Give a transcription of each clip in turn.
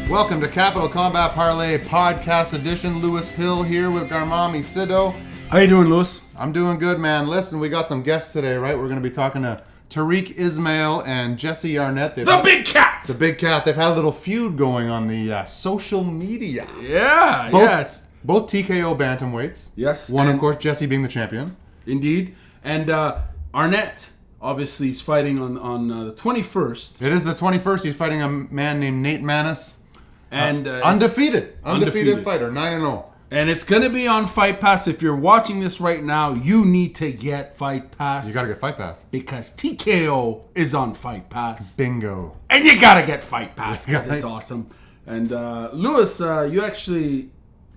Welcome to Capital Combat Parley Podcast Edition. Lewis Hill here with Garmamie Sido. How you doing, Lewis? I'm doing good, man. Listen, we got some guests today, right? We're going to be talking to Tariq Ismail and Jesse Arnett. The Big Cat! The Big Cat. They've had a little feud going on the social media. Both TKO bantamweights. Yes. One, of course, Jesse being the champion. Indeed. And Arnett, obviously, is fighting on the 21st. It is the 21st. He's fighting a man named Nate Maness. And undefeated fighter, 9-0. And it's going to be on Fight Pass. If you're watching this right now, you need to get Fight Pass. You got to get Fight Pass. Because TKO is on Fight Pass. Bingo. And you got to get Fight Pass because it's awesome. And Lewis, you actually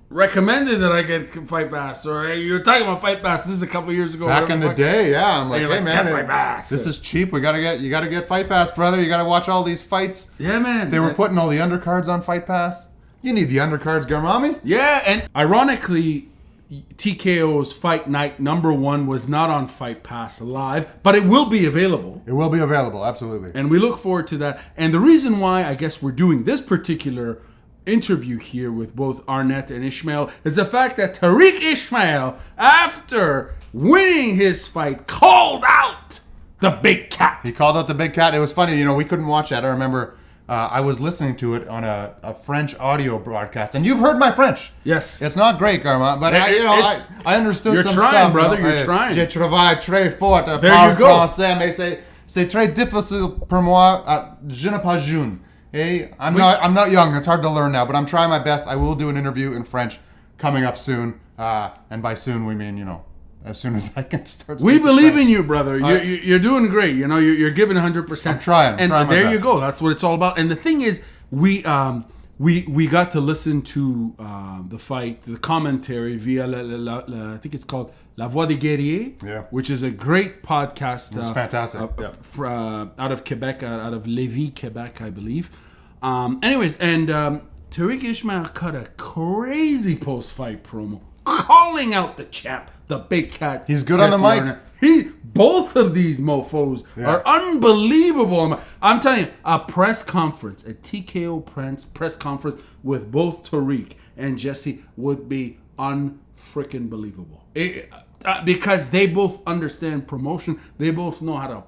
recommended that I get Fight Pass. Or you were talking about Fight Pass. This is a couple years ago. Back in the day, yeah. I'm like, hey, man, Fight Pass. This is cheap. You got to get Fight Pass, brother. You got to watch all these fights. Yeah, man. They were putting all the undercards on Fight Pass. You need the undercards, Garmamie. Yeah, and ironically, TKO's Fight Night #1 was not on Fight Pass Live, but it will be available. It will be available, absolutely. And we look forward to that. And the reason why I guess we're doing this particular interview here with both Arnett and Ismail is the fact that Tariq Ismail, after winning his fight, called out the Big Cat. He called out the Big Cat. It was funny, we couldn't watch that. I remember I was listening to it on a French audio broadcast, and you've heard my French. Yes. It's not great, Garma, but I understood you're some trying, stuff. Brother, you're trying. Je travaille très fort à there parler you go. français, mais c'est très difficile pour moi. Je n'ai pas jeune. Hey, I'm not young. It's hard to learn now, but I'm trying my best. I will do an interview in French coming up soon, and by soon we mean as soon as I can start speaking We believe French. in you, brother. You're doing great. You're giving 100%. I'm trying. And my there best. you go. That's what it's all about. And the thing is, we got to listen to the fight, the commentary via I think it's called La Voix des Guerriers, which is a great podcast. It's fantastic. Out of Quebec, out of Lévis, Quebec, I believe. Anyways, and Tariq Ismail cut a crazy post-fight promo, calling out the champ, the Big Cat. He's good on the mic. Both of these mofos are unbelievable. I'm telling you, a press conference, a TKO press conference with both Tariq and Jesse would be unfreaking believable. Because they both understand promotion. They both know how to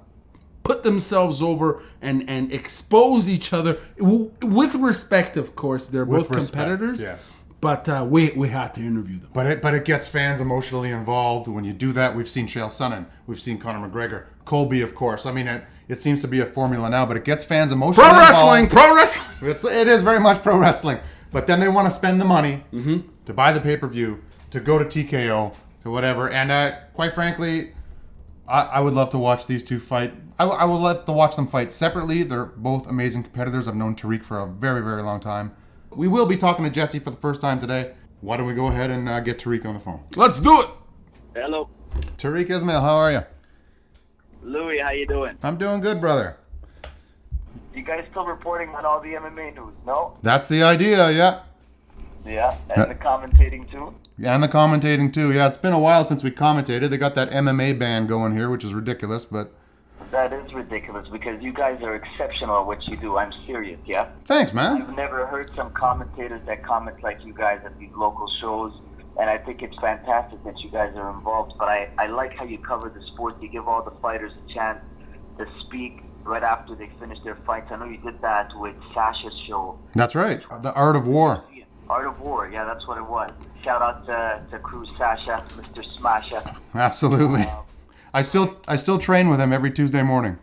put themselves over and expose each other with respect, of course. They're both competitors. Yes. But we had to interview them. But it gets fans emotionally involved when you do that. We've seen Chael Sonnen. We've seen Conor McGregor. Colby, of course. I mean, it seems to be a formula now, but it gets fans emotionally involved. Pro wrestling. It is very much pro wrestling. But then they want to spend the money to buy the pay-per-view, to go to TKO, to whatever. And quite frankly, I would love to watch these two fight. I would love to watch them fight separately. They're both amazing competitors. I've known Tariq for a very, very long time. We will be talking to Jesse for the first time today. Why don't we go ahead and get Tariq on the phone? Let's do it. Hello. Tariq Ismail, how are you? Louis, how you doing? I'm doing good, brother. You guys still reporting on all the MMA news, no? That's the idea, yeah. Yeah, and the commentating too? Yeah, and the commentating too. Yeah, it's been a while since we commentated. They got that MMA ban going here, which is ridiculous, but... That is ridiculous because you guys are exceptional at what you do. I'm serious, yeah? Thanks, man. I've never heard some commentators that comment like you guys at these local shows, and I think it's fantastic that you guys are involved. But I like how you cover the sport. You give all the fighters a chance to speak right after they finish their fights. I know you did that with Sasha's show. That's right. The Art of War. Art of War, yeah, that's what it was. Shout out to Cruz Sasha, Mr. Smasher. Absolutely. I still train with him every Tuesday morning.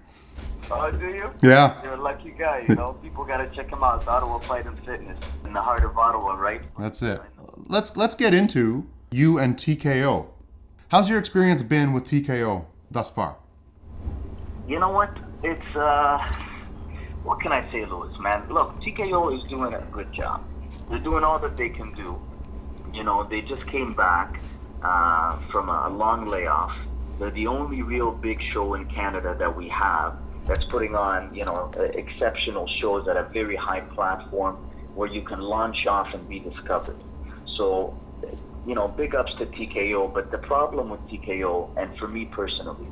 Oh, do you? Yeah. You're a lucky guy, People got to check him out. Ottawa Fight and Fitness in the heart of Ottawa, right? That's it. Let's get into you and TKO. How's your experience been with TKO thus far? You know what? It's, what can I say, Louis, man? Look, TKO is doing a good job. They're doing all that they can do. They just came back from a long layoff. They're the only real big show in Canada that we have that's putting on, exceptional shows at a very high platform where you can launch off and be discovered. So, big ups to TKO, but the problem with TKO, and for me personally,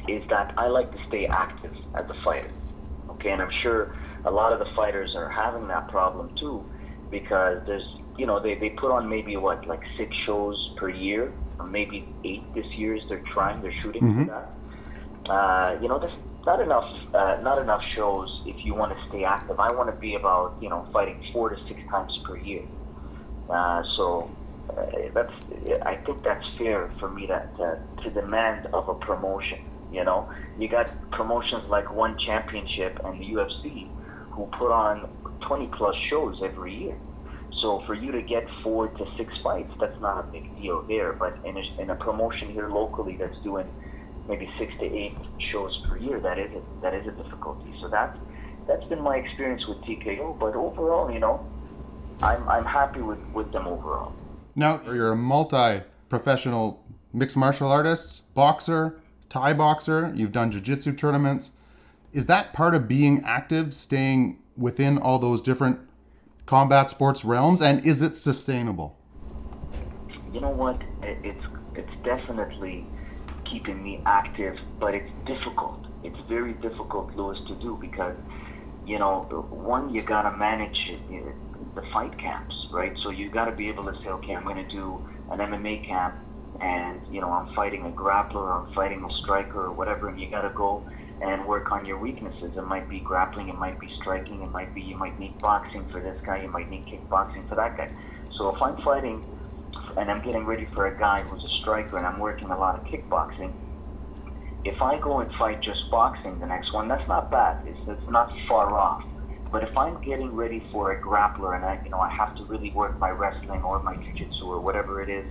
is that I like to stay active as a fighter. Okay, and I'm sure a lot of the fighters are having that problem too, because there's, they put on maybe like 6 shows per year, or maybe 8 this year. They're shooting for that. There's not enough shows if you want to stay active. I want to be about, fighting 4 to 6 times per year. I think that's fair for me to demand of a promotion. You got promotions like One Championship and the UFC who put on 20 plus shows every year. So for you to get 4 to 6 fights, that's not a big deal there. But in a promotion here locally that's doing maybe 6 to 8 shows per year, that is a difficulty. So that's been my experience with TKO. But overall, I'm happy with them overall. Now, you're a multi-professional mixed martial artist, boxer, Thai boxer. You've done jiu-jitsu tournaments. Is that part of being active, staying within all those different combat sports realms, and is it sustainable? You know what? It's definitely keeping me active, but it's difficult. It's very difficult, Louis, to do because, one, you gotta manage the fight camps, right? So you gotta be able to say, okay, I'm gonna do an MMA camp, and I'm fighting a grappler, or I'm fighting a striker, or whatever, and you gotta go and work on your weaknesses. It might be grappling, it might be striking, it might be you might need boxing for this guy, you might need kickboxing for that guy. So if I'm fighting and I'm getting ready for a guy who's a striker and I'm working a lot of kickboxing, if I go and fight just boxing the next one, that's not bad. It's not far off. But if I'm getting ready for a grappler and I have to really work my wrestling or my jiu-jitsu or whatever it is,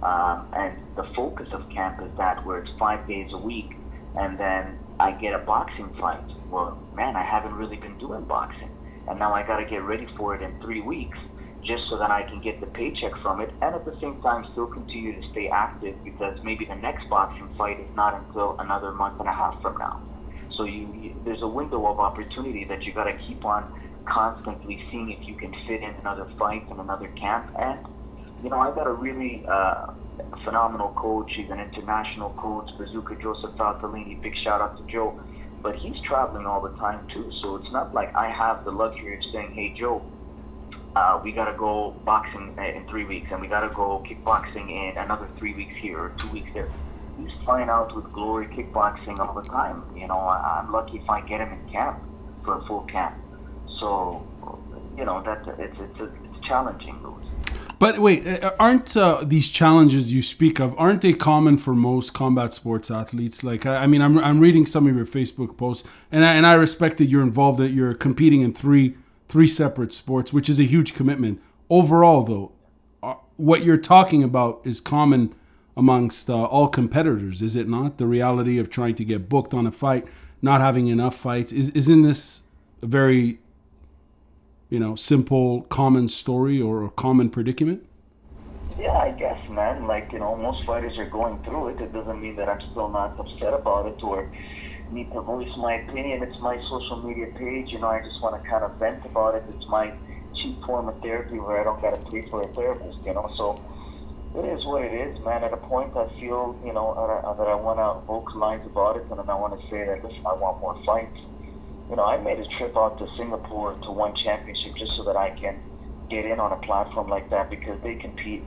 and the focus of camp is that where it's 5 days a week, and then I get a boxing fight. Well, man, I haven't really been doing boxing, and now I got to get ready for it in 3 weeks, just so that I can get the paycheck from it, and at the same time still continue to stay active, because maybe the next boxing fight is not until another month and a half from now. So there's a window of opportunity that you got to keep on constantly seeing if you can fit in another fight and another camp. And I got a really phenomenal coach. He's an international coach, Bazooka Joseph Faltellini. Big shout out to Joe. But he's traveling all the time too, so it's not like I have the luxury of saying, hey Joe, we gotta go boxing in 3 weeks, and we gotta go kickboxing in another 3 weeks here or 2 weeks there. He's flying out with Glory Kickboxing all the time. I'm lucky if I get him in camp for a full camp. So, it's challenging, Louis. But wait, aren't these challenges you speak of, aren't they common for most combat sports athletes? Like, I'm reading some of your Facebook posts, and I respect that you're involved, that you're competing in three separate sports, which is a huge commitment. Overall, though, what you're talking about is common amongst all competitors, is it not? The reality of trying to get booked on a fight, not having enough fights. Isn't this a very, simple, common story or a common predicament? Yeah, I guess, man. Most fighters are going through it. It doesn't mean that I'm still not upset about it or need to voice my opinion. It's my social media page. I just want to kind of vent about it. It's my cheap form of therapy where I don't got to pay for a therapist, So it is what it is, man. At a point, I feel, that I want to vocalize about it, and then I want to say that, listen, I want more fights. I made a trip out to Singapore to One Championship just so that I can get in on a platform like that, because they compete.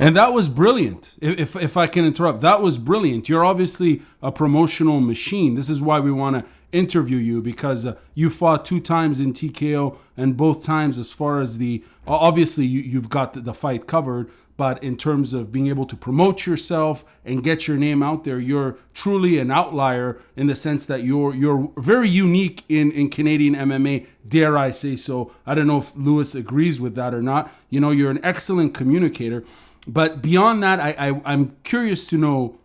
And that was brilliant. If I can interrupt, that was brilliant. You're obviously a promotional machine. This is why we want to interview you, because you fought 2 times in TKO, and both times, as far as obviously you've got the fight covered. But in terms of being able to promote yourself and get your name out there, you're truly an outlier in the sense that you're very unique in Canadian MMA, dare I say so. I don't know if Louis agrees with that or not. You're an excellent communicator. But beyond that, I'm curious to know,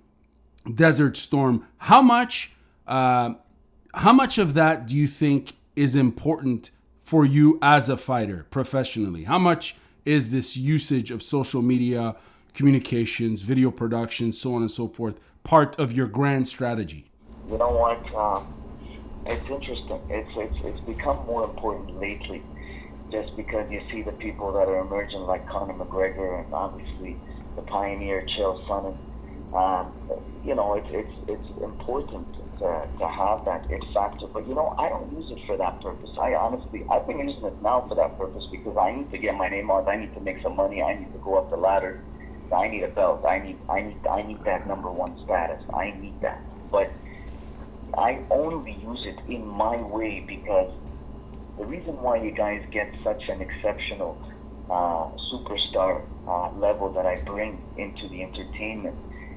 Desert Storm, how much of that do you think is important for you as a fighter professionally? How much is this usage of social media, communications, video production, so on and so forth, part of your grand strategy? You know what? It's interesting. It's become more important lately, just because you see the people that are emerging, like Conor McGregor, and obviously the pioneer Chael Sonnen. It's important to have that it factor. But I don't use it for that purpose. I've been using it now for that purpose because I need to get my name out. I need to make some money. I need to go up the ladder. I need a belt. I need that number one status. I need that. But I only use it in my way because the reason why you guys get such an exceptional superstar level that I bring into the entertainment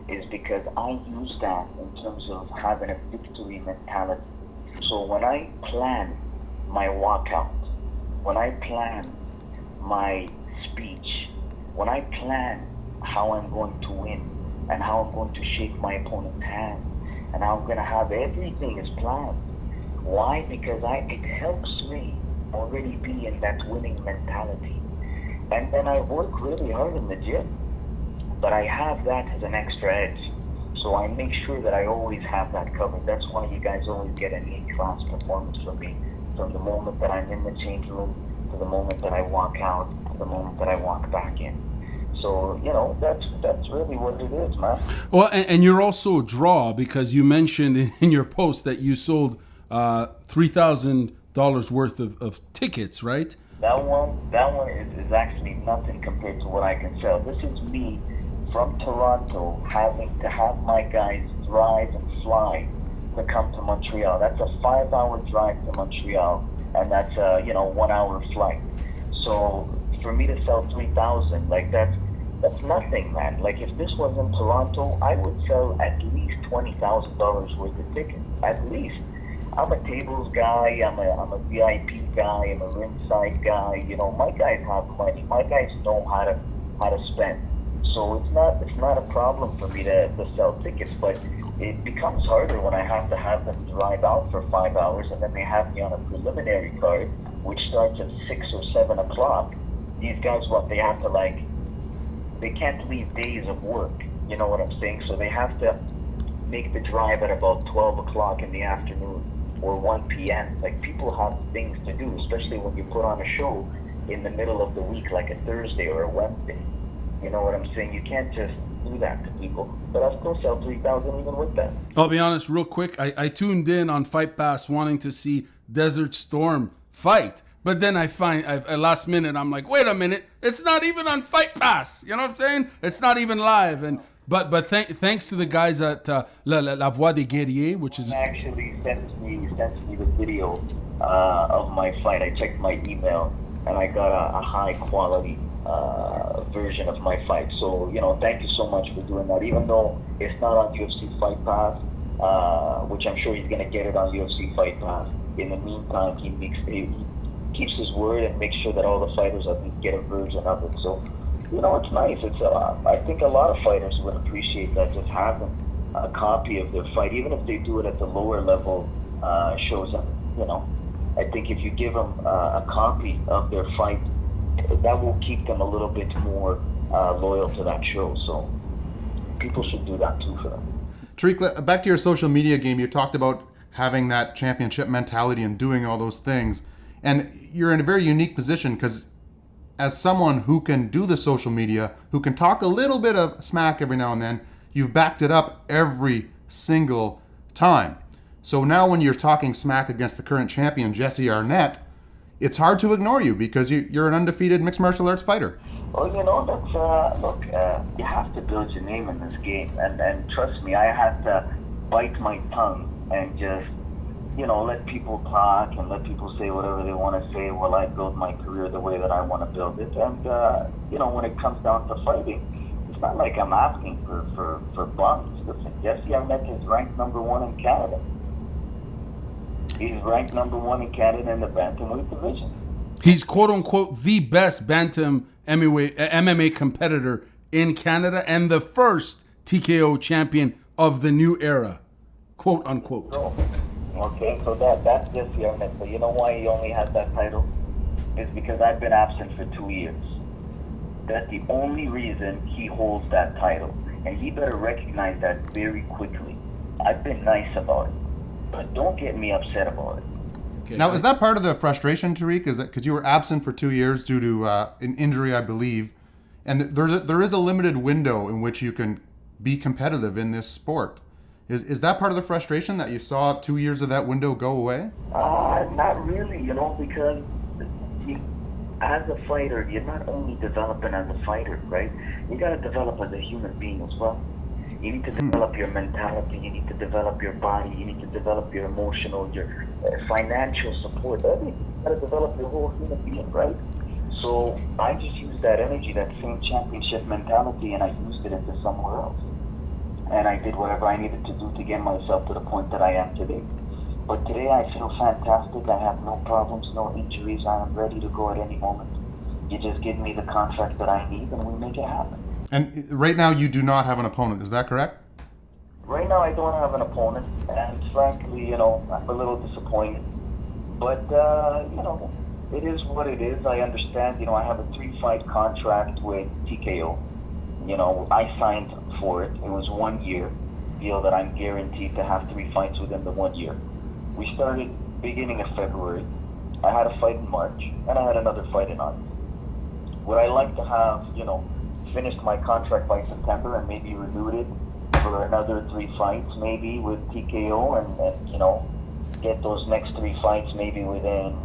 is because I use that in terms of having a victory mentality. So when I plan my walkout, when I plan my speech, when I plan how I'm going to win and how I'm going to shake my opponent's hand and how I'm going to have everything is planned. Why? Because it helps me already be in that winning mentality. And then I work really hard in the gym, but I have that as an extra edge. So I make sure that I always have that covered. That's why you guys always get an A-class performance from me, from the moment that I'm in the change room to the moment that I walk out to the moment that I walk back in. So, that's really what it is, man. Well, and you're also a draw because you mentioned in your post that you sold $3,000 worth of tickets, right? That one is actually nothing compared to what I can sell. This is me from Toronto having to have my guys drive and fly to come to Montreal. That's a 5-hour drive to Montreal, and that's a 1-hour flight. So for me to sell 3,000, like that's nothing, man. Like if this was in Toronto, I would sell at least $20,000 worth of tickets, at least. I'm a tables guy. I'm a VIP guy. I'm a ringside guy. My guys have money. My guys know how to spend. So it's not a problem for me to sell tickets. But it becomes harder when I have to have them drive out for 5 hours and then they have me on a preliminary card, which starts at 6 or 7 o'clock. These guys, they have to they can't leave days of work. You know what I'm saying? So they have to make the drive at about 12 o'clock in the afternoon or 1 p.m. Like people have things to do, especially when you put on a show in the middle of the week, like a Thursday or a Wednesday. You know what I'm saying? You can't just do that to people. But I'll still sell 3,000 even with that. I'll be honest, real quick. I tuned in on Fight Pass wanting to see Desert Storm fight. But then I find at last minute, I'm like, wait a minute, it's not even on Fight Pass. You know what I'm saying? It's not even live. But thanks to the guys at La Voix des Guerriers, which is actually sent me the video of my fight. I checked my email and I got a high quality version of my fight. So thank you so much for doing that. Even though it's not on UFC Fight Pass, which I'm sure he's gonna get it on UFC Fight Pass. In the meantime, he keeps his word and makes sure that all the fighters at least get a version of it. So, it's nice. I think a lot of fighters would appreciate that, just having a copy of their fight, even if they do it at the lower level shows. I think if you give them a copy of their fight, that will keep them a little bit more loyal to that show. So people should do that too for them. Tariq, back to your social media game, you talked about having that championship mentality and doing all those things. And you're in a very unique position because as someone who can do the social media, who can talk a little bit of smack every now and then, you've backed it up every single time. So now when you're talking smack against the current champion, Jesse Arnett, it's hard to ignore you because you're an undefeated mixed martial arts fighter. Well, look, you have to build your name in this game. And trust me, I had to bite my tongue and just let people talk and let people say whatever they want to say while I build my career the way that I want to build it. And, when it comes down to fighting, it's not like I'm asking for bums. Listen, Jesse Arnett is ranked number 1 in Canada. He's ranked number 1 in Canada in the Bantamweight division. He's quote-unquote the best Bantam MMA competitor in Canada and the first TKO champion of the new era, quote-unquote. Okay, so that's Jesse Arnett. But you know why he only has that title? It's because I've been absent for 2 years. That's the only reason he holds that title. And he better recognize that very quickly. I've been nice about it, but don't get me upset about it. Okay. Now, is that part of the frustration, Tariq? Is that because you were absent for 2 years due to an injury, I believe, and there is a limited window in which you can be competitive in this sport. Is that part of the frustration that you saw 2 years of that window go away? Not really, because as a fighter, you're not only developing as a fighter, right? You got to develop as a human being as well. You need to develop your mentality. You need to develop your body. You need to develop your emotional, your financial support. Everything. You got to develop your whole human being, right? So I just used that energy, that same championship mentality, and I used it into somewhere else. And I did whatever I needed to do to get myself to the point that I am today. But today I feel fantastic. I have no problems, no injuries. I am ready to go at any moment. You just give me the contract that I need, and we make it happen. And right now you do not have an opponent, is that correct? Right now I don't have an opponent, and frankly, I'm a little disappointed. But, it is what it is. I understand, I have a 3-fight contract with TKO. I signed for it. It was 1 year deal that I'm guaranteed to have 3 fights within the 1 year. We started beginning of February. I had a fight in March, and I had another fight in August. Would I like to have, finished my contract by September and maybe renewed it for another 3 fights maybe with TKO and get those next 3 fights maybe within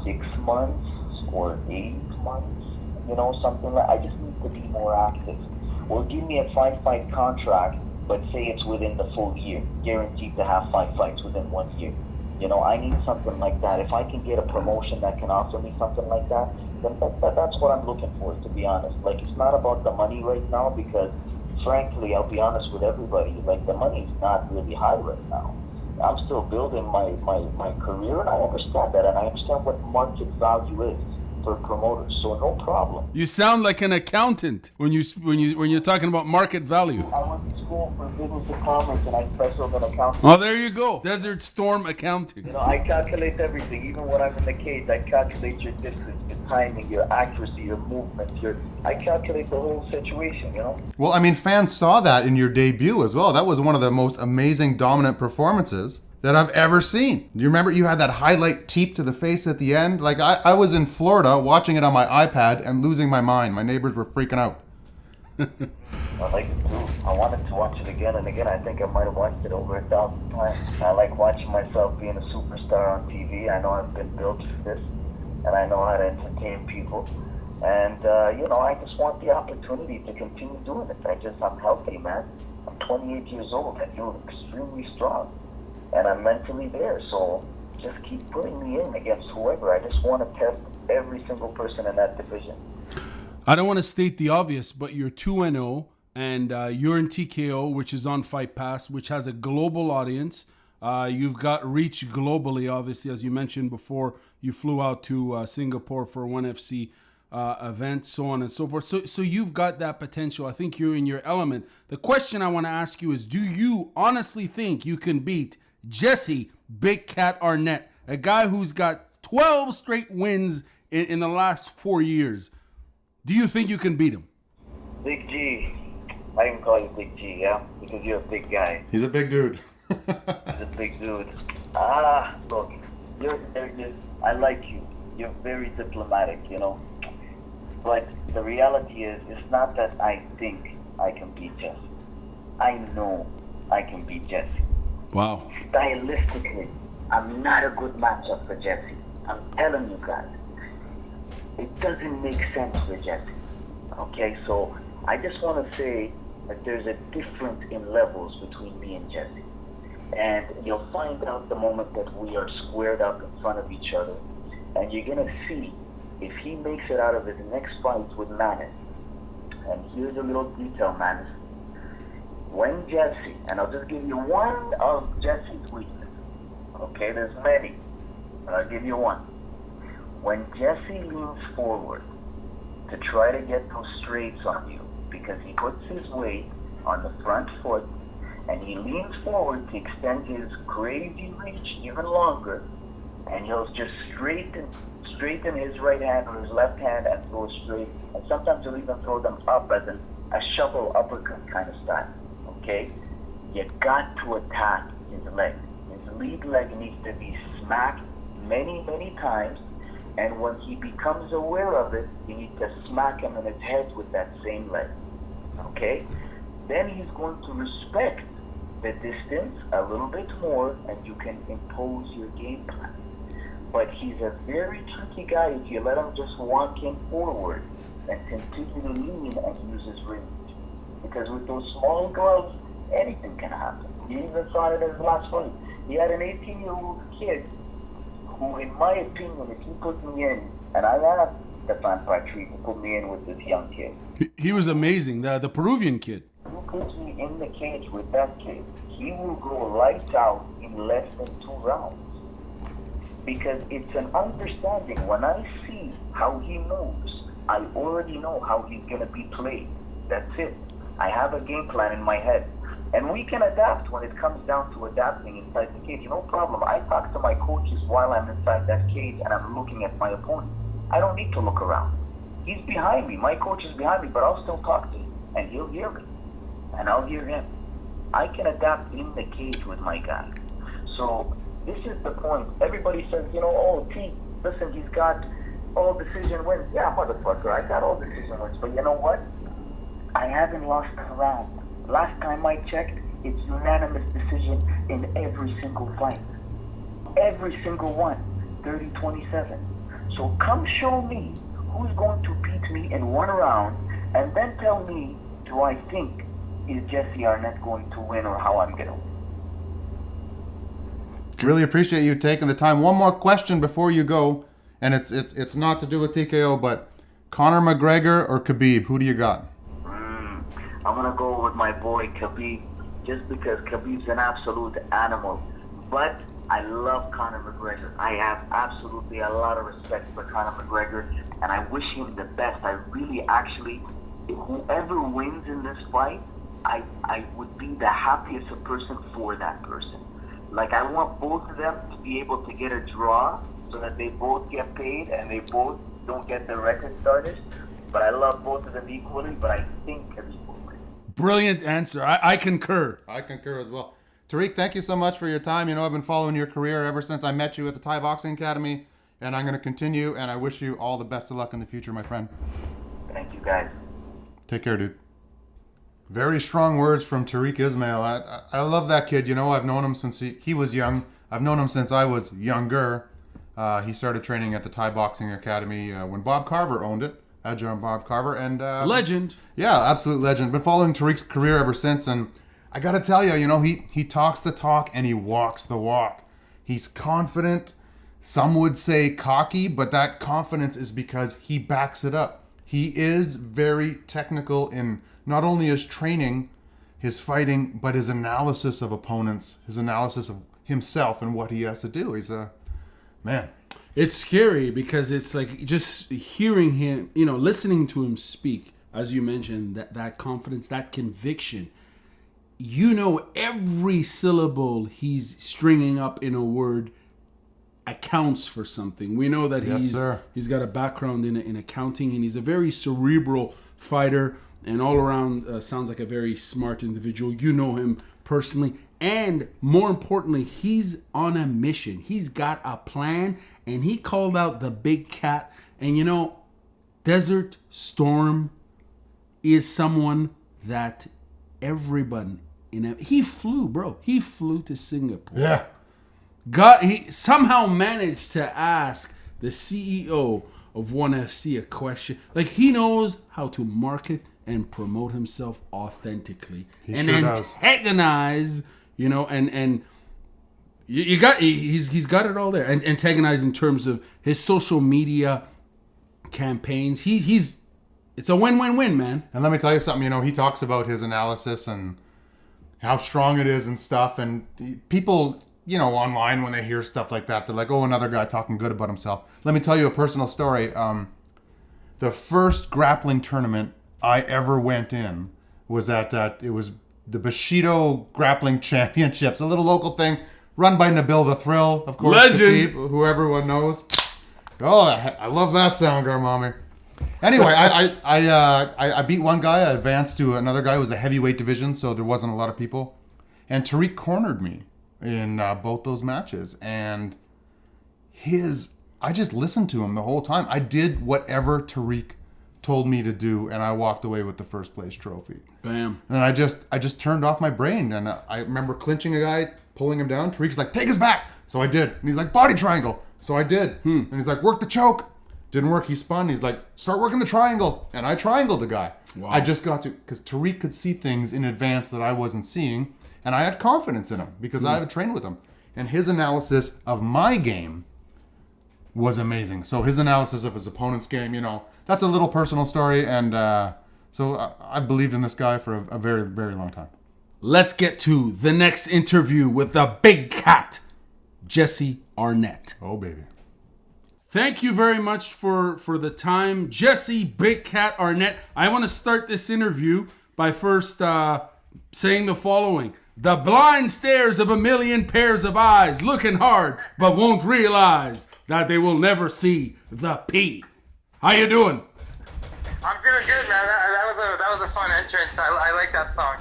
6 months or 8 months, something like. I just need to be more active. Or give me a 5-fight contract, but say it's within the full year, guaranteed to have 5 fights within 1 year. I need something like that. If I can get a promotion that can offer me something like that, then that's what I'm looking for, to be honest. Like, it's not about the money right now because, frankly, I'll be honest with everybody, like, the money's not really high right now. I'm still building my career, and I understand that, and I understand what market value is for promoters, so no problem. You sound like an accountant when you're talking about market value. I went to school for business and commerce, and I specialized in accounting. Oh, there you go. Desert Storm Accounting. I calculate everything. Even when I'm in the cage, I calculate your distance, your timing, your accuracy, your movement. I calculate the whole situation, Well, I mean, fans saw that in your debut as well. That was one of the most amazing, dominant performances that I've ever seen. Do you remember you had that highlight teep to the face at the end? Like, I was in Florida watching it on my iPad and losing my mind. My neighbors were freaking out. I like it too. I wanted to watch it again and again. I think I might have watched it over 1,000 times. I like watching myself being a superstar on TV. I know I've been built for this, and I know how to entertain people. And, I just want the opportunity to continue doing it. I'm healthy, man. I'm 28 years old. I feel extremely strong. And I'm mentally there, so just keep putting me in against whoever. I just want to test every single person in that division. I don't want to state the obvious, but you're 2-0, and you're in TKO, which is on Fight Pass, which has a global audience. You've got reach globally, obviously, as you mentioned before. You flew out to Singapore for a 1FC event, so on and so forth. So you've got that potential. I think you're in your element. The question I want to ask you is, do you honestly think you can beat Jesse Big Cat Arnett, a guy who's got 12 straight wins in the last 4 years? Do you think you can beat him? Big G. I can call you Big G, yeah? Because you're a big guy. He's a big dude. He's a big dude. Look, I like you. You're very diplomatic, But the reality is, it's not that I think I can beat Jesse. I know I can beat Jesse. Wow. Stylistically, I'm not a good matchup for Jesse. I'm telling you guys. It doesn't make sense with Jesse. Okay, so I just want to say that there's a difference in levels between me and Jesse. And you'll find out the moment that we are squared up in front of each other. And you're going to see if he makes it out of his next fight with Manis. And here's a little detail, Manis. When Jesse, and I'll just give you one of Jesse's weaknesses. Okay, there's many, but I'll give you one. When Jesse leans forward to try to get those straights on you, because he puts his weight on the front foot, and he leans forward to extend his crazy reach even longer, and he'll just straighten his right hand or his left hand and throw straight, and sometimes he'll even throw them up as a shovel uppercut kind of style. Okay? You got to attack his leg. His lead leg needs to be smacked many, many times, and when he becomes aware of it, you need to smack him in his head with that same leg. Okay? Then he's going to respect the distance a little bit more, and you can impose your game plan. But he's a very tricky guy if you let him just walk in forward and continue to lean and use his range. Because with those small gloves, anything can happen. You even saw it in his last fight. He had an 18-year-old kid who, in my opinion, if he put me in, and I asked Stefan Patry to put me in with this young kid. He was amazing, the Peruvian kid. Who puts me in the cage with that kid, he will go lights out in less than 2 rounds. Because it's an understanding. When I see how he moves, I already know how he's going to be played. That's it. I have a game plan in my head. And we can adapt when it comes down to adapting inside the cage. No problem. I talk to my coaches while I'm inside that cage and I'm looking at my opponent. I don't need to look around. He's behind me. My coach is behind me, but I'll still talk to him. And he'll hear me. And I'll hear him. I can adapt in the cage with my guy. So this is the point. Everybody says, oh, T, listen, he's got all decision wins. Yeah, motherfucker, I got all decision wins. But you know what? I haven't lost a round. Last time I checked, it's unanimous decision in every single fight. Every single one. 30-27. So come show me who's going to beat me in 1 round, and then tell me, do I think is Jesse Arnett going to win or how I'm going to win? Really appreciate you taking the time. One more question before you go, and it's not to do with TKO, but Conor McGregor or Khabib, who do you got? I'm going to go with my boy Khabib, just because Khabib's an absolute animal. But I love Conor McGregor. I have absolutely a lot of respect for Conor McGregor, and I wish him the best. I really actually, whoever wins in this fight, I would be the happiest person for that person. Like, I want both of them to be able to get a draw so that they both get paid and they both don't get the record started. But I love both of them equally, but I think Khabib will win. Brilliant answer. I concur. I concur as well. Tariq, thank you so much for your time. I've been following your career ever since I met you at the Thai Boxing Academy, and I'm going to continue, and I wish you all the best of luck in the future, my friend. Thank you, guys. Take care, dude. Very strong words from Tariq Ismail. I love that kid. I've known him since he was young. I've known him since I was younger. He started training at the Thai Boxing Academy when Bob Carver owned it. Adjunct Bob Carver. And legend. Yeah, absolute legend. Been following Tariq's career ever since, and I got to tell you, he talks the talk and he walks the walk. He's confident. Some would say cocky, but that confidence is because he backs it up. He is very technical in not only his training, his fighting, but his analysis of opponents, his analysis of himself and what he has to do. He's a man. It's scary because it's like just hearing him, listening to him speak, as you mentioned, that confidence, that conviction. Every syllable he's stringing up in a word accounts for something. We know that he's got a background in accounting, and he's a very cerebral fighter, and all around sounds like a very smart individual. You know him personally, and more importantly, he's on a mission. He's got a plan, and he called out the big cat. And Desert Storm is someone that everyone he flew, bro. He flew to Singapore. Yeah. He somehow managed to ask the CEO of ONE FC a question. Like, he knows how to market and promote himself authentically. He and sure does. antagonize, and he's got it all there. And antagonize in terms of his social media campaigns. It's a win-win-win, man. And let me tell you something, he talks about his analysis and how strong it is and stuff. And people, online when they hear stuff like that, they're like, oh, another guy talking good about himself. Let me tell you a personal story. The first grappling tournament I ever went in was it was the Bushido Grappling Championships, a little local thing run by Nabil the Thrill, of course. Legend. Khatib, who everyone knows. Oh, I love that sound, Garmamie. Anyway, I beat one guy. I advanced to another guy who was the heavyweight division, so there wasn't a lot of people. And Tariq cornered me in both those matches. And I just listened to him the whole time. I did whatever Tariq told me to do, and I walked away with the first place trophy. Bam. And I just turned off my brain, and I remember clinching a guy, pulling him down. Tariq's like, take his back. So I did. And he's like, body triangle. So I did. And he's like, work the choke. Didn't work. He spun. He's like, start working the triangle. And I triangled the guy. Wow. I just got to, because Tariq could see things in advance that I wasn't seeing. And I had confidence in him because I had trained with him. And his analysis of my game was amazing. So his analysis of his opponent's game, you know, that's a little personal story. And so I've believed in this guy for a very, very long time. Let's get to the next interview with the big cat, Jesse Arnett. Oh, baby. Thank you very much for the time, Jesse Big Cat Arnett. I want to start this interview by first saying the following. The blind stares of a million pairs of eyes, looking hard, but won't realize that they will never see the P. How you doing? I'm doing good, man. That was a fun entrance. I like that song.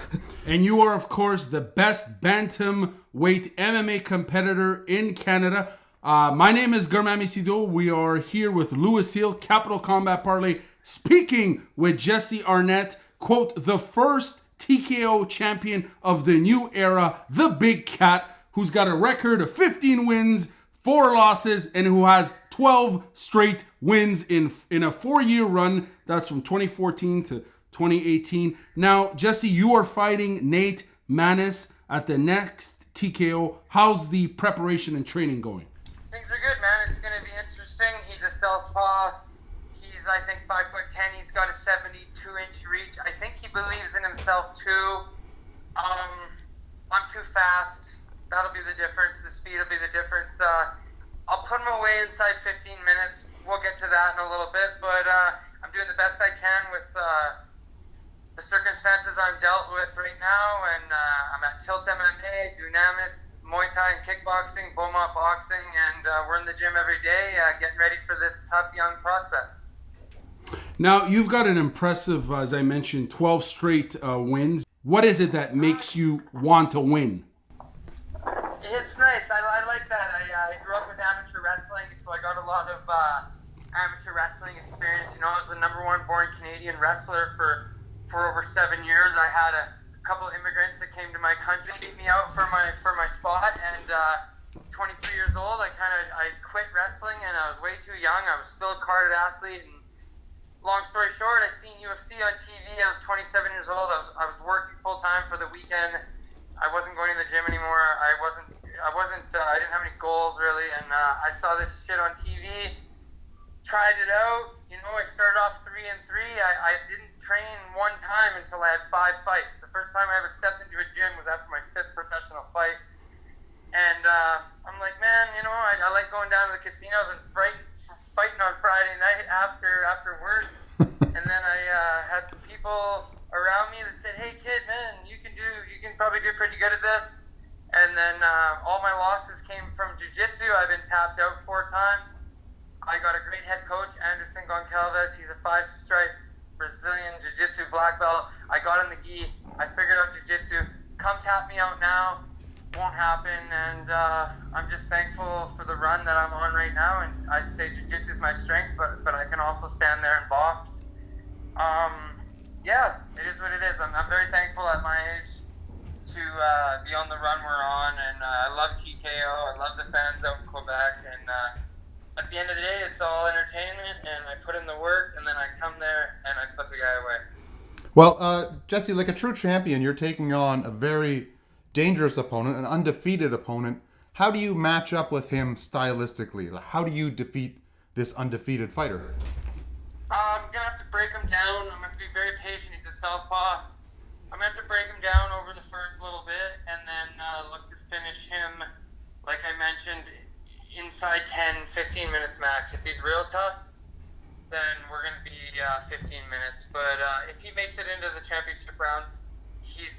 And you are, of course, the best bantamweight MMA competitor in Canada. My name is Garmamie. We are here with Lewis Hill, Capital Combat Parley, speaking with Jesse Arnett, quote, the first TKO champion of the new era, the Big Cat, who's got a record of 15 wins, 4 losses, and who has 12 straight wins in a 4-year run. That's from 2014 to 2018. Now, Jesse, you are fighting Nate Maness at the next TKO. How's the preparation and training going? Things are good, man. It's going to be interesting. He's a southpaw. He's, I think, 5'10". He's got a 72-inch reach. I think he believes in himself, too. I'm too fast. That'll be the difference. The speed will be the difference. I'll put him away inside 15 minutes. We'll get to that in a little bit, but I'm doing the best I can with the circumstances I'm dealt with right now, and I'm at Tilt MMA, Dunamis, Muay Thai and kickboxing, Beaumont boxing, and we're in the gym every day getting ready for this tough young prospect. Now, you've got an impressive, as I mentioned, 12 straight wins. What is it that makes you want to win? It's nice. I like that. I grew up with amateur wrestling, so I got a lot of amateur wrestling experience. You know, I was the #1 born Canadian wrestler for over 7 years. I had a couple immigrants that came to my country to beat me out for my spot, and 23 years old, I quit wrestling, and I was way too young. I was still a carded athlete, and long story short, I seen UFC on TV. I was 27 years old. I was working full time for the weekend. I wasn't going to the gym anymore. I didn't have any goals really, and I saw this shit on TV. Tried it out. You know, I started off 3-3. I didn't train one time until I had 5 fights. The first time I ever stepped into a gym was after my 5th professional fight. And I'm like, man, you know, I like going down to the casinos and fighting on Friday night after work. And then I had some people around me that said, hey kid, man, you can probably do pretty good at this. And then all my losses came from jiu-jitsu. I've been tapped out 4 times. I got a great head coach, Anderson Goncalves. He's a 5-stripe Brazilian jiu-jitsu black belt. I got in the gi. I figured out jiu-jitsu. Come tap me out now. Won't happen. And I'm just thankful for the run that I'm on right now. And I'd say jiu-jitsu is my strength, but I can also stand there and box. Yeah, it is what it is. I'm very thankful at my age to be on the run we're on, and I love TKO. I love the fans out in Quebec, and at the end of the day, it's all entertainment, and I put in the work, and then I come there and I put the guy away. Well, Jesse, like a true champion, you're taking on a very dangerous opponent, an undefeated opponent. How do you match up with him stylistically? How do you defeat this undefeated fighter? I'm going to have to break him down. I'm going to be very patient. He's a southpaw. I'm going to have to break him down over the first little bit and then look to finish him, like I mentioned, inside 10, 15 minutes max. If he's real tough, then we're going to be 15 minutes. But if he makes it into the championship rounds,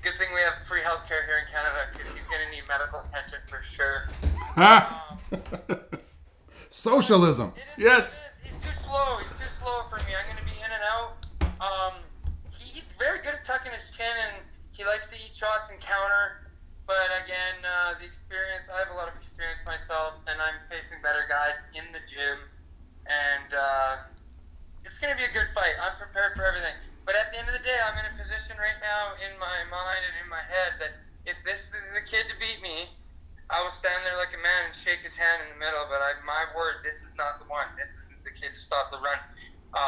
good thing we have free healthcare here in Canada because he's going to need medical attention for sure. Socialism. Yes. He's too slow. He's too slow for me. I'm going to be in and out. He's very good at tucking his chin, and he likes to eat shots and counter. But again, the experience, I have a lot of experience myself, and I'm facing better guys in the gym. And it's going to be a good fight. I'm prepared for everything. But at the end of the day, I'm in a position right now in my mind and in my head that if this is a kid to beat me, I will stand there like a man and shake his hand in the middle. But my word, this is not the one. This isn't the kid to stop the run.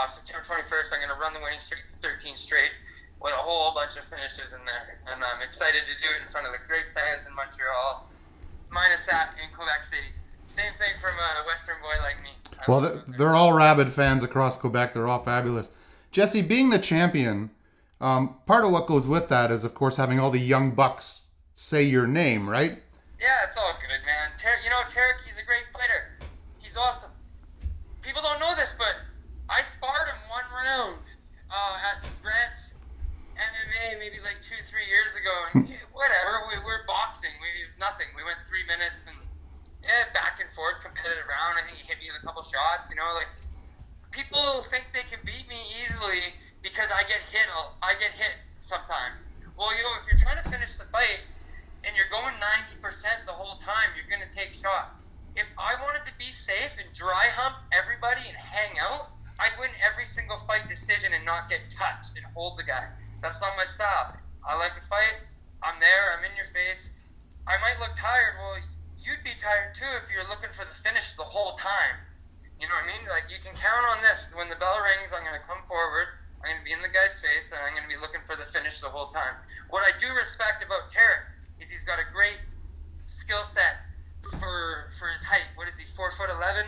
September 21st, I'm going to run the winning streak to 13 straight with a whole bunch of finishes in there. And I'm excited to do it in front of the great fans in Montreal, minus that in Quebec City. Same thing from a Western boy like me. Well, they're all rabid fans across Quebec. They're all fabulous. Jesse, being the champion, part of what goes with that is, of course, having all the young bucks say your name, right? Yeah, it's all good, man. Tariq, he's a great fighter. He's awesome. People don't know this, but I sparred him one round at Grant's MMA maybe like 2-3 years ago, and whatever, we're boxing. It was nothing. We went 3 minutes and back and forth, competitive round. I think he hit me with a couple shots. People think they can beat me easily because I get hit sometimes. Well, if you're trying to finish the fight and you're going 90% the whole time, you're going to take shots. If I wanted to be safe and dry hump everybody and hang out, I'd win every single fight decision and not get touched and hold the guy. That's not my style. I like to fight. I'm there. I'm in your face. I might look tired. Well, you'd be tired too if you're looking for the finish the whole time. You know what I mean? Like, you can count on this. When the bell rings, I'm going to come forward. I'm going to be in the guy's face, and I'm going to be looking for the finish the whole time. What I do respect about Tariq is he's got a great skill set for his height. What is he, 4'11",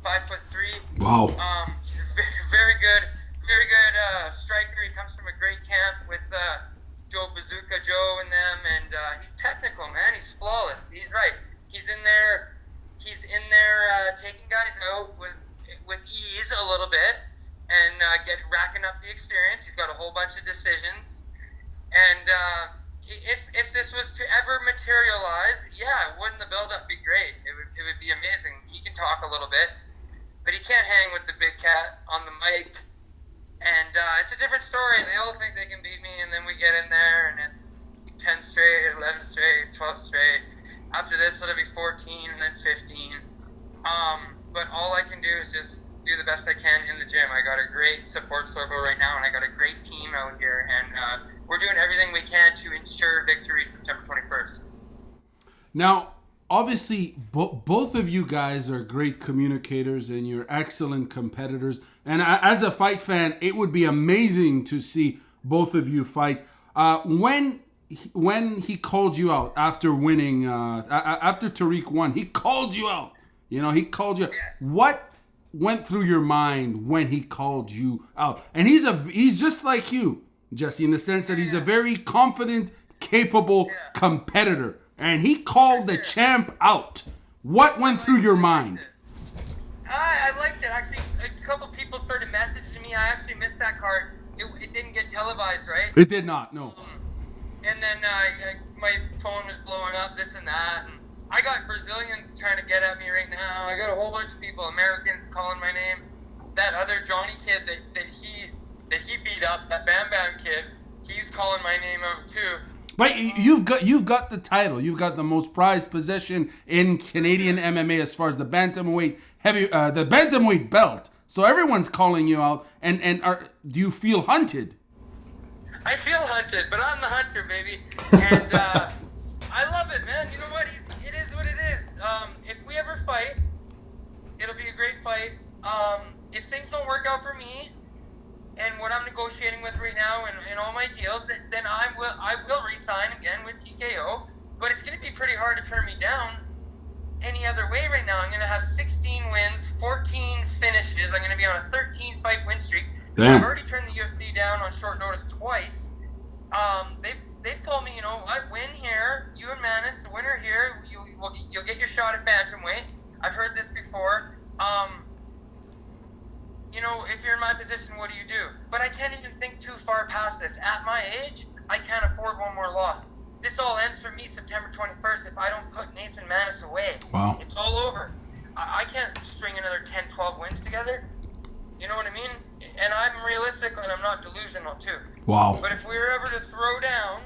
5'3"? Wow. He's a very good striker. He comes from a great camp with Joe Bazooka Joe and them, and he's technical, man. He's flawless. He's right. He's in there taking guys out with ease a little bit and racking up the experience. He's got a whole bunch of decisions, and if this was to ever materialize, wouldn't the build-up be great? It would be amazing. He can talk a little bit, but he can't hang with the big cat on the mic. And it's a different story. They all think they can beat me, and then we get in there, and it's 10 straight, 11 straight, 12 straight. After this, it'll be 14, and then 15. But all I can do is just do the best I can in the gym. I got a great support circle right now, and I got a great team out here, and we're doing everything we can to ensure victory September 21st. Now, obviously, both of you guys are great communicators, and you're excellent competitors. And as a fight fan, it would be amazing to see both of you fight. When he called you out after winning, after Tariq won, he called you out. He called you out. Yes. What went through your mind when he called you out? And he's just like you, Jesse, in the sense that he's a very confident, capable competitor. And he called the champ out. What went through your mind? I liked it. Actually, a couple people started messaging me. I actually missed that card. It didn't get televised, right? It did not, no. And then my phone was blowing up, this and that. And I got Brazilians trying to get at me right now. I got a whole bunch of people, Americans calling my name. That other Johnny kid that he beat up, that Bam Bam kid, he's calling my name out too. But you've got the title. You've got the most prized possession in Canadian MMA as far as the bantamweight the bantamweight belt. So everyone's calling you out. And do you feel hunted? I feel hunted, but I'm the hunter, baby. And I love it, man. You know what? It is what it is. If we ever fight, it'll be a great fight. If things don't work out for me, and what I'm negotiating with right now and all my deals, then I will re-sign again with TKO. But it's going to be pretty hard to turn me down any other way right now. I'm going to have 16 wins, 14 finishes. I'm going to be on a 13-fight win streak. Damn. I've already turned the UFC down on short notice twice. They've told me, what, win here, you and Manis, the winner here, you'll get your shot at bantamweight. I've heard this before. If you're in my position, what do you do? But I can't even think too far past this. At my age, I can't afford one more loss. This all ends for me September 21st if I don't put Nathan Manis away. Wow. It's all over. I can't string another 10, 12 wins together. You know what I mean? And I'm realistic and I'm not delusional too. Wow. But if we were ever to throw down,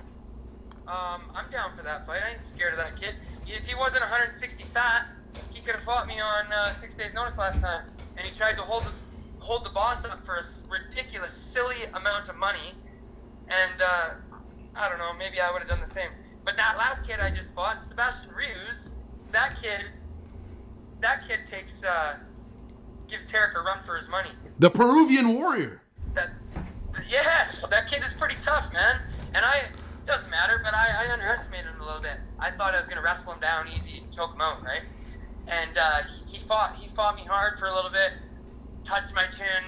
I'm down for that fight. I ain't scared of that kid. If he wasn't 160 fat, he could have fought me on 6 days notice last time. And he tried to hold hold the boss up for a ridiculous, silly amount of money. And I don't know, maybe I would have done the same. But that last kid I just fought, Sebastian Rios, that kid gives Tariq a run for his money. The Peruvian warrior. Yes, that kid is pretty tough, man. And doesn't matter, but I underestimated him a little bit. I thought I was gonna wrestle him down easy and choke him out, right? And he fought me hard for a little bit, touched my chin.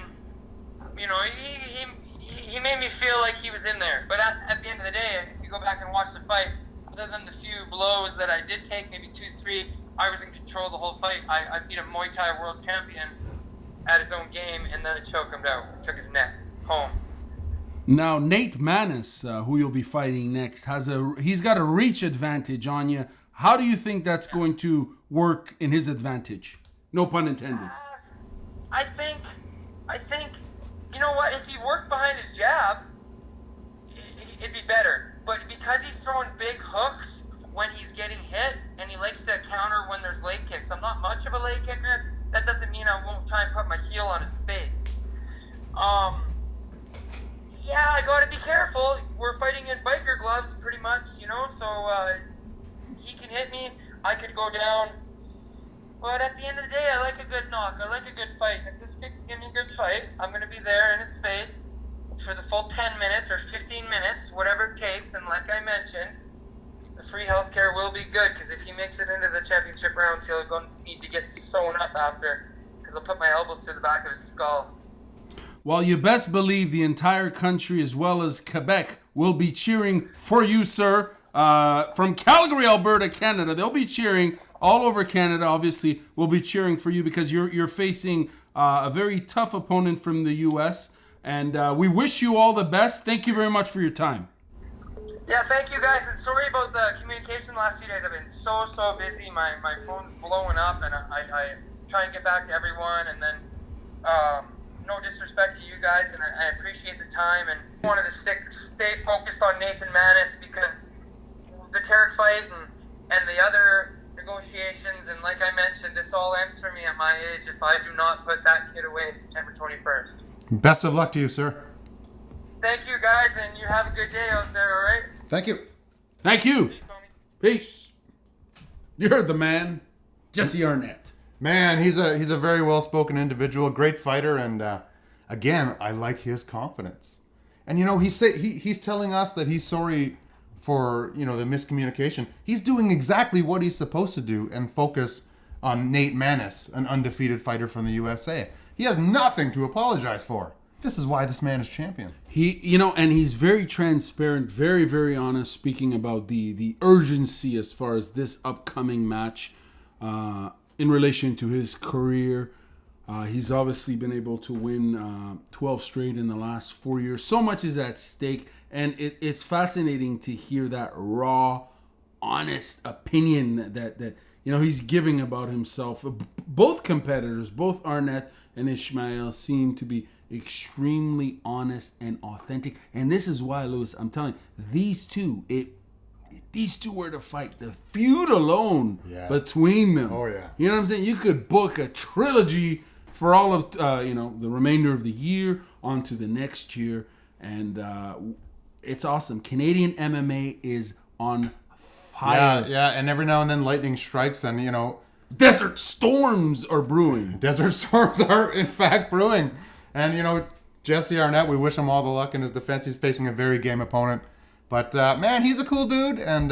You know, he made me feel like he was in there. But at the end of the day, if you go back and watch the fight, other than the few blows that I did take, maybe 2-3, I was in control the whole fight. I beat a Muay Thai world champion at his own game, and then I choked him out. Took his neck home. Now, Nate Maness, who you'll be fighting next, he's got a reach advantage on you. How do you think that's going to work in his advantage? No pun intended. I think, you know what? If he worked behind his jab, it'd be better. But because he's throwing big hooks when he's getting hit, and he likes to counter when there's leg kicks. I'm not much of a leg kicker. That doesn't mean I won't try and put my heel on his face. Yeah, I gotta be careful. We're fighting in biker gloves, pretty much, you know. So he can hit me, I could go down. But at the end of the day, I like a good knock. I like a good fight. If this kid can give me a good fight, I'm gonna be there in his face for the full 10 minutes or 15 minutes, whatever it takes. And like I mentioned, the free healthcare will be good, because if he makes it into the championship rounds, he'll need to get sewn up after, because I'll put my elbows through the back of his skull. Well, you best believe the entire country, as well as Quebec, will be cheering for you, sir. From Calgary, Alberta, Canada, they'll be cheering. All over Canada, obviously, will be cheering for you, because you're facing a very tough opponent from the U.S. And we wish you all the best. Thank you very much for your time. Yeah, thank you guys, and sorry about the communication the last few days. I've been so busy. My phone's blowing up, and I try and get back to everyone, and then no disrespect to you guys, and I appreciate the time, and I wanted to stay focused on Nathan Maness, because the Tariq fight and the other negotiations, and like I mentioned, this all ends for me at my age if I do not put that kid away September 21st. Best of luck to you, sir. Thank you, guys, and you have a good day out there, all right? Thank you. Thank you. Peace, homie. Peace. You heard the man, Jesse Arnett. Man, he's a very well-spoken individual, great fighter, and again, I like his confidence. And you know, he's telling us that he's sorry for, you know, the miscommunication. He's doing exactly what he's supposed to do and focus on Nate Maness, an undefeated fighter from the USA. He has nothing to apologize for. This is why this man is champion. And he's very transparent, very, very honest, speaking about the urgency as far as this upcoming match in relation to his career. He's obviously been able to win 12 straight in the last 4 years. So much is at stake, and it's fascinating to hear that raw, honest opinion that he's giving about himself. Both competitors, both Arnett and Ismail, seem to be extremely honest and authentic, and this is why, Lewis, I'm telling you, these two were to fight. The feud alone between them. Oh yeah. You know what I'm saying? You could book a trilogy for all of the remainder of the year onto the next year, and it's awesome. Canadian MMA is on fire. Yeah, and every now and then lightning strikes, and desert storms are brewing. Desert storms are in fact brewing. And Jesse Arnett, we wish him all the luck in his defense. He's facing a very game opponent. But, man, he's a cool dude. And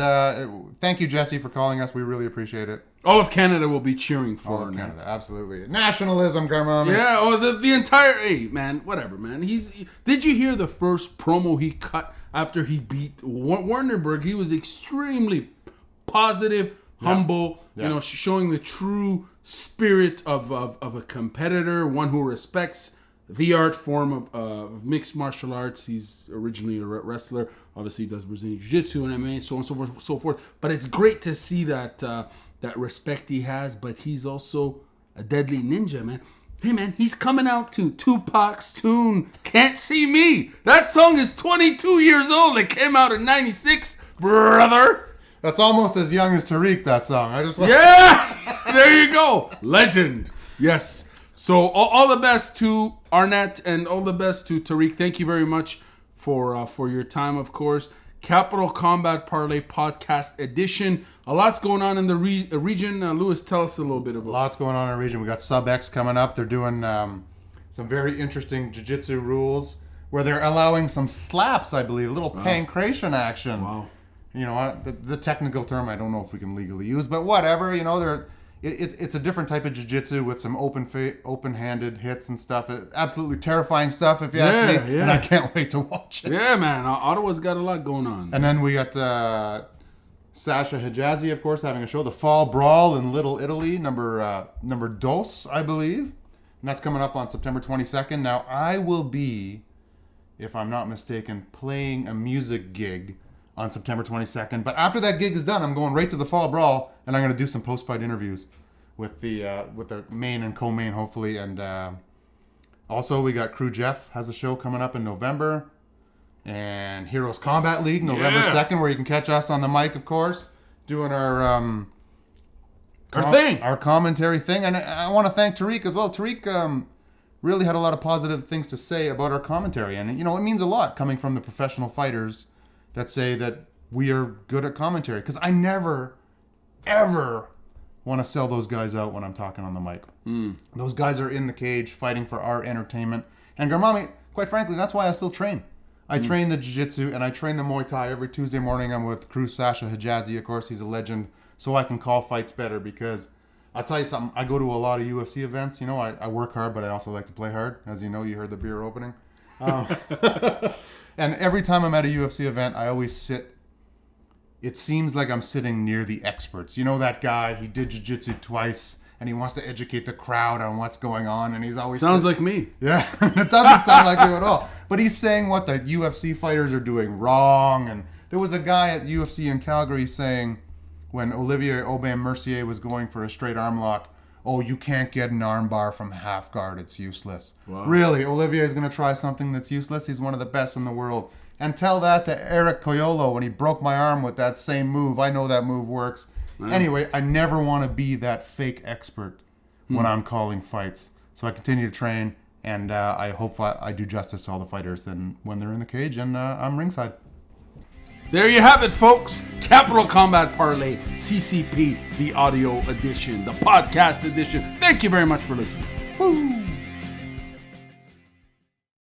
thank you, Jesse, for calling us. We really appreciate it. All of Canada will be cheering for All of Arnett. Canada, absolutely. Nationalism, Garmamie. Yeah, the entire... Hey, man, whatever, man. Did you hear the first promo he cut after he beat Warnerberg? He was extremely positive, humble, showing the true spirit of a competitor, one who respects the art form of mixed martial arts. He's originally a wrestler. Obviously, he does Brazilian Jiu-Jitsu and MMA, so on and so forth. But it's great to see that respect he has. But he's also a deadly ninja, man. Hey, man, he's coming out to Tupac's tune, Can't See Me. That song is 22 years old. It came out in 96, brother. That's almost as young as Tariq, that song. Yeah! There you go. Legend. Yes. So all the best to Arnett and all the best to Tariq. Thank you very much for your time, of course. Capital Combat Parley Podcast Edition. A lot's going on in the region. Lewis, tell us a little bit about it. Lots going on in the region. We got Sub X coming up. They're doing some very interesting jiu-jitsu rules where they're allowing some slaps, I believe, a little pancration action. Wow. You know, the technical term I don't know if we can legally use, but whatever. You know, it's a different type of jiu-jitsu with some open-handed hits and stuff. Absolutely terrifying stuff, if you ask me. Yeah. And I can't wait to watch it. Yeah, man. Ottawa's got a lot going on. And then we got Sasha Hijazi, of course, having a show, The Fall Brawl in Little Italy, number dos, I believe. And that's coming up on September 22nd. Now, I will be, if I'm not mistaken, playing a music gig on September 22nd. But after that gig is done, I'm going right to the Fall Brawl, and I'm going to do some post-fight interviews with the main and co-main, hopefully. And also, we got Crew Jeff has a show coming up in November. And Heroes Combat League, November 2nd, where you can catch us on the mic, of course, doing our commentary thing. And I want to thank Tariq as well. Tariq really had a lot of positive things to say about our commentary. And, you know, it means a lot coming from the professional fighters that say that we are good at commentary. Because I never, ever want to sell those guys out when I'm talking on the mic. Those guys are in the cage fighting for our entertainment. And Garmamie, quite frankly, that's why I still train. I train the jiu-jitsu and I train the Muay Thai every Tuesday morning. I'm with Crew Sasha Hijazi, of course. He's a legend. So I can call fights better because I'll tell you something. I go to a lot of UFC events. You know, I work hard, but I also like to play hard. As you know, you heard the beer opening. And every time I'm at a UFC event, I always sit. It seems like I'm sitting near the experts. You know that guy, he did jiu-jitsu twice, and he wants to educate the crowd on what's going on, and he's always... Sounds like me. Yeah, it doesn't sound like you at all. But he's saying what the UFC fighters are doing wrong, and there was a guy at UFC in Calgary saying, when Olivier Aubin-Mercier was going for a straight arm lock, oh, you can't get an arm bar from half guard, it's useless. Wow. Really, Olivier is going to try something that's useless? He's one of the best in the world. And tell that to Eric Coyolo when he broke my arm with that same move. I know that move works. Wow. Anyway, I never want to be that fake expert when I'm calling fights. So I continue to train, and I hope I do justice to all the fighters and when they're in the cage, and I'm ringside. There you have it, folks. Capital Combat Parley, CCP, the audio edition, the podcast edition. Thank you very much for listening. Woo!